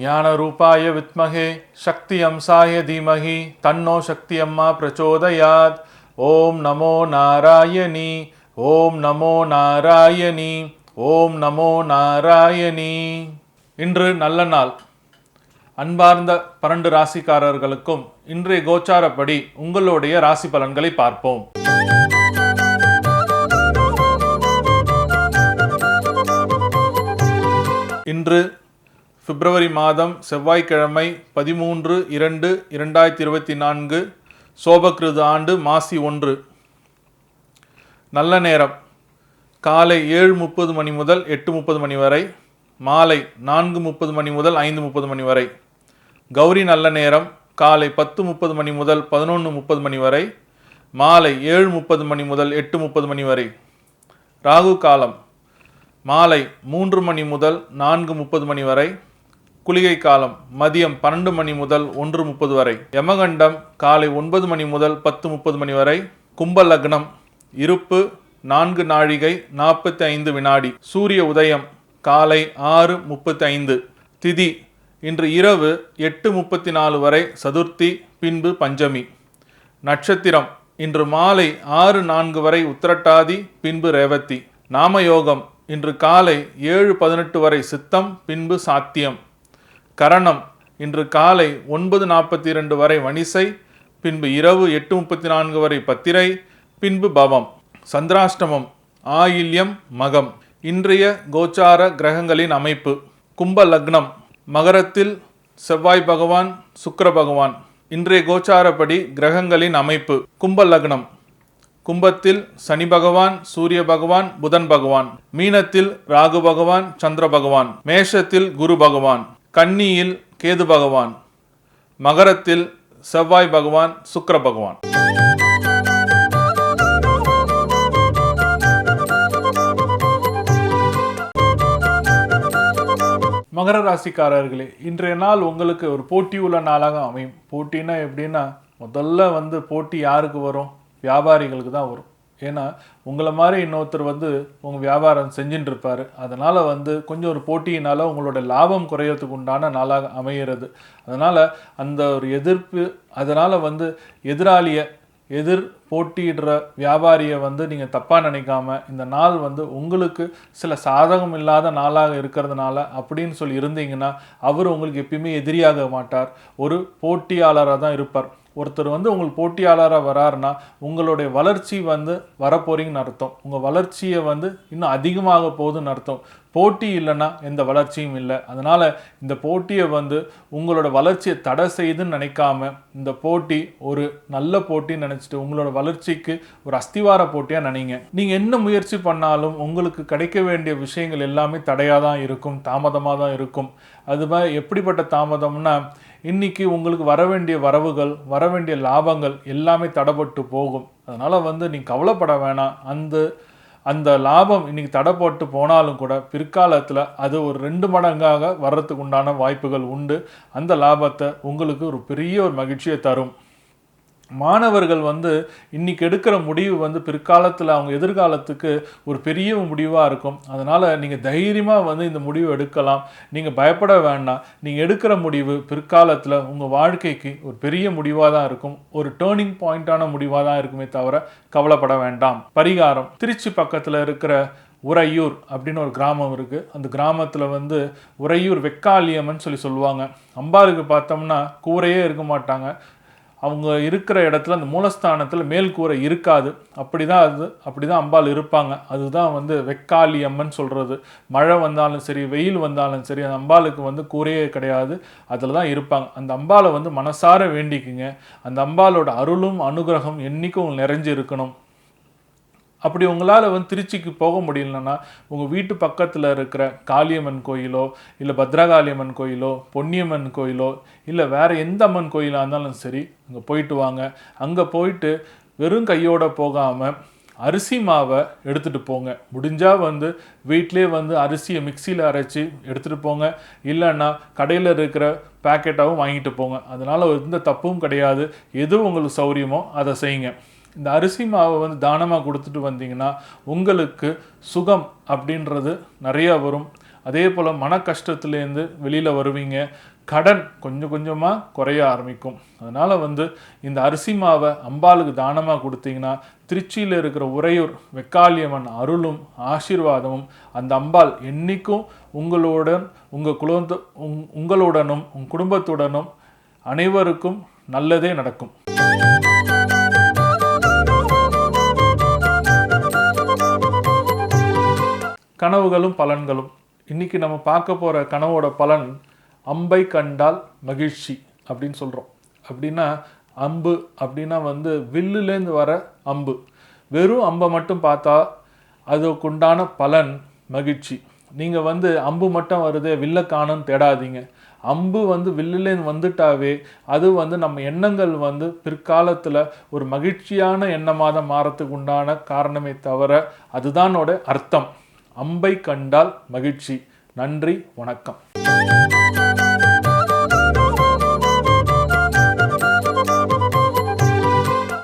ஞானரூபாய வித்மஹே சக்தி அம்சாய தீமஹி தன்னோ சக்தி அம்மா பிரச்சோதயாத். ஓம் நமோ நாராயணி, ஓம் நமோ நாராயணி, ஓம் நமோ நாராயணி. இன்று நல்ல நாள். அன்பார்ந்த 12 ராசிக்காரர்களுக்கும் இன்றைய கோச்சாரப்படி உங்களுடைய ராசி பலன்களை பார்ப்போம். இன்று பிப்ரவரி மாதம் செவ்வாய்க்கிழமை 13/2/2024 சோபகிருது ஆண்டு மாசி 1. நல்ல நேரம் காலை 7:30 மணி முதல் 8:30 மணி வரை, மாலை 4:30 மணி முதல் 5:30 மணி வரை. கௌரி நல்ல நேரம் காலை 10:30 மணி முதல் 11:30 மணி வரை, மாலை 7:30 மணி முதல் 8:30 மணி வரை. ராகு காலம் மாலை 3 மணி முதல் 4:30 மணி வரை. குளிகை காலம் மதியம் 12 மணி முதல் 1:30 வரை. யமகண்டம் காலை 9 மணி முதல் 10:30 மணி வரை. கும்ப லக்னம் இருப்பு 4 நாழிகை 45 வினாடி. சூரிய உதயம் காலை 6:35. திதி இன்று இரவு 8:34 வரை சதுர்த்தி, பின்பு பஞ்சமி. நட்சத்திரம் இன்று மாலை 6:04 வரை உத்திரட்டாதி, பின்பு ரேவதி. நாமயோகம் இன்று காலை 7:18 வரை சித்தம், பின்பு சாத்தியம். கரணம் இன்று காலை 9:42 வரை வணிசை, பின்பு இரவு 8:34 வரை பத்திரை, பின்பு பவம். சந்திராஷ்டமம் ஆயில்யம், மகம். இன்றைய கோச்சார கிரகங்களின் அமைப்பு. கும்ப லக்னம் மகரத்தில் செவ்வாய் பகவான், சுக்கிர பகவான். இன்றைய கோச்சாரப்படி கிரகங்களின் அமைப்பு. கும்ப லக்னம் கும்பத்தில் சனி பகவான், சூரிய பகவான், புதன் பகவான். மீனத்தில் ராகு பகவான், சந்திர பகவான். மேஷத்தில் குரு பகவான். கன்னியில் கேது பகவான். மகரத்தில் செவ்வாய் பகவான், சுக்கிர பகவான். மகர ராசிக்காரர்களே, இன்றைய நாள் உங்களுக்கு ஒரு போட்டி உள்ள நாளாக அமையும். போட்டின்னா எப்படின்னா, முதல்ல போட்டி யாருக்கு வரும்? வியாபாரிகளுக்கு தான் வரும். ஏன்னா உங்களை மாதிரி இன்னொருத்தர் உங்கள் வியாபாரம் செஞ்சுட்டு இருப்பார். அதனால் கொஞ்சம் ஒரு போட்டியினால் உங்களோட லாபம் குறையறதுக்கு உண்டான நாளாக அமைகிறது. அதனால் அந்த ஒரு எதிர்ப்பு, அதனால் எதிராளியை போட்டியிடுற வியாபாரியை நீங்கள் தப்பாக நினைக்காம, இந்த நாள் உங்களுக்கு சில சாதகம் இல்லாத நாளாக இருக்கிறதுனால அப்படின்னு சொல்லி இருந்தீங்கன்னா, அவர் உங்களுக்கு எப்பயுமே எதிரியாக மாட்டார், ஒரு போட்டியாளராக தான் இருப்பார். ஒருத்தர் உங்களுக்கு போட்டியாளராக வராருன்னா உங்களுடைய வளர்ச்சி வரப்போறீங்கன்னு அர்த்தம். உங்கள் வளர்ச்சியை இன்னும் அதிகமாக போகுதுன்னு அர்த்தம். போட்டி இல்லைன்னா எந்த வளர்ச்சியும் இல்லை. அதனால் இந்த போட்டியை உங்களோட வளர்ச்சியை தடை செய்துன்னு நினைக்காம, இந்த போட்டி ஒரு நல்ல போட்டின்னு நினச்சிட்டு உங்களோட வளர்ச்சிக்கு ஒரு அஸ்திவார போட்டியாக நினைங்க. நீங்கள் என்ன முயற்சி பண்ணாலும் உங்களுக்கு கிடைக்க வேண்டிய விஷயங்கள் எல்லாமே தடையாக தான் இருக்கும், தாமதமாக தான் இருக்கும். அது மாதிரி எப்படிப்பட்ட தாமதம்னா, இன்னைக்கு உங்களுக்கு வர வேண்டிய வரவுகள், வர வேண்டிய லாபங்கள் எல்லாமே தடைப்பட்டு போகும். அதனால் நீங்கள் கவலைப்பட வேணாம். அந்த லாபம் இன்னைக்கு தடைப்பட்டு போனாலும் கூட பிற்காலத்தில் அது ஒரு 2 மடங்காக வர்றதுக்கு உண்டான வாய்ப்புகள் உண்டு. அந்த லாபத்தை உங்களுக்கு ஒரு பெரிய ஒரு மகிழ்ச்சியை தரும். மாணவர்கள் இன்னைக்கு எடுக்கிற முடிவு பிற்காலத்தில் அவங்க எதிர்காலத்துக்கு ஒரு பெரிய முடிவாக இருக்கும். அதனால் நீங்கள் தைரியமாக இந்த முடிவு எடுக்கலாம். நீங்கள் பயப்பட வேண்டாம். நீங்கள் எடுக்கிற முடிவு பிற்காலத்தில் உங்கள் வாழ்க்கைக்கு ஒரு பெரிய முடிவாக தான் இருக்கும், ஒரு டேர்னிங் பாயிண்டான முடிவாக தான் இருக்குமே தவிர கவலைப்பட வேண்டாம். பரிகாரம். திருச்சி பக்கத்தில் இருக்கிற உறையூர் அப்படின்னு ஒரு கிராமம் இருக்குது. அந்த கிராமத்தில் உறையூர் வெக்காளியம்மன் சொல்லுவாங்க. அம்பாளுக்கு பார்த்தோம்னா கூரையே இருக்க மாட்டாங்க. அவங்க இருக்கிற இடத்துல அந்த மூலஸ்தானத்தில் மேல் கூரை இருக்காது. அப்படி தான் அம்பாள் இருப்பாங்க. அதுதான் வெக்காளி அம்மன் சொல்கிறது. மழை வந்தாலும் சரி, வெயில் வந்தாலும் சரி, அந்த அம்பாளுக்கு கூரையே கிடையாது, அதில் தான் இருப்பாங்க. அந்த அம்பாளை மனசார வேண்டிக்குங்க. அந்த அம்பாளோட அருளும் அனுகிரகம் என்றைக்கும் நிறைஞ்சு இருக்கணும். அப்படி உங்களால் திருச்சிக்கு போக முடியலன்னா உங்கள் வீட்டு பக்கத்தில் இருக்கிற காளியம்மன் கோயிலோ, இல்லை பத்ரகாளியம்மன் கோயிலோ, பொன்னியம்மன் கோயிலோ, இல்லை வேறு எந்த அம்மன் கோயிலாக இருந்தாலும் சரி, அங்கே போயிட்டு வாங்க. அங்கே போயிட்டு வெறும் கையோடு போகாமல் அரிசி மாவை எடுத்துகிட்டு போங்க. முடிஞ்சால் வீட்டிலே அரிசியை மிக்சியில் அரைச்சி எடுத்துகிட்டு போங்க. இல்லைன்னா கடையில் இருக்கிற பேக்கெட்டாகவும் வாங்கிட்டு போங்க. அதனால் எந்த தப்பும் கிடையாது. எது உங்களுக்கு சௌரியமோ அதை செய்யுங்க. இந்த அரிசி மாவை தானமாக கொடுத்துட்டு வந்தீங்கன்னா உங்களுக்கு சுகம் அப்படின்றது நிறையா வரும். அதே போல் மன கஷ்டத்துலேருந்து வெளியில் வருவீங்க. கடன் கொஞ்சம் கொஞ்சமாக குறைய ஆரம்பிக்கும். அதனால் வந்து இந்த அரிசி மாவை அம்பாளுக்கு தானமாக கொடுத்தீங்கன்னா திருச்சியில் இருக்கிற உறையூர் வெக்காளியம்மன் அருளும் ஆசீர்வாதமும் அந்த அம்பாள் என்றைக்கும் உங்களுடன் உங்களுடனும் உங்கள் குடும்பத்துடனும் அனைவருக்கும் நல்லதே நடக்கும். கனவுகளும் பலன்களும். இன்னைக்கு நம்ம பார்க்க போகிற கனவோட பலன் அம்பை கண்டால் மகிழ்ச்சி அப்படின்னு சொல்கிறோம். அப்படின்னா அம்பு அப்படின்னா வந்து வில்லுலேருந்து வர அம்பு. வெறும் அம்பை மட்டும் பார்த்தா அதுக்குண்டான பலன் மகிழ்ச்சி. நீங்கள் வந்து அம்பு மட்டும் வருதே வில்ல காணும்னு தேடாதீங்க. அம்பு வந்து வில்லுலேருந்து வந்துட்டாவே அது வந்து நம்ம எண்ணங்கள் வந்து பிற்காலத்தில் ஒரு மகிழ்ச்சியான எண்ணமாக தான் மாறத்துக்கு உண்டான காரணமே தவிர அதுதானோட அர்த்தம். அம்பை கண்டால் மகிழ்ச்சி. நன்றி, வணக்கம்.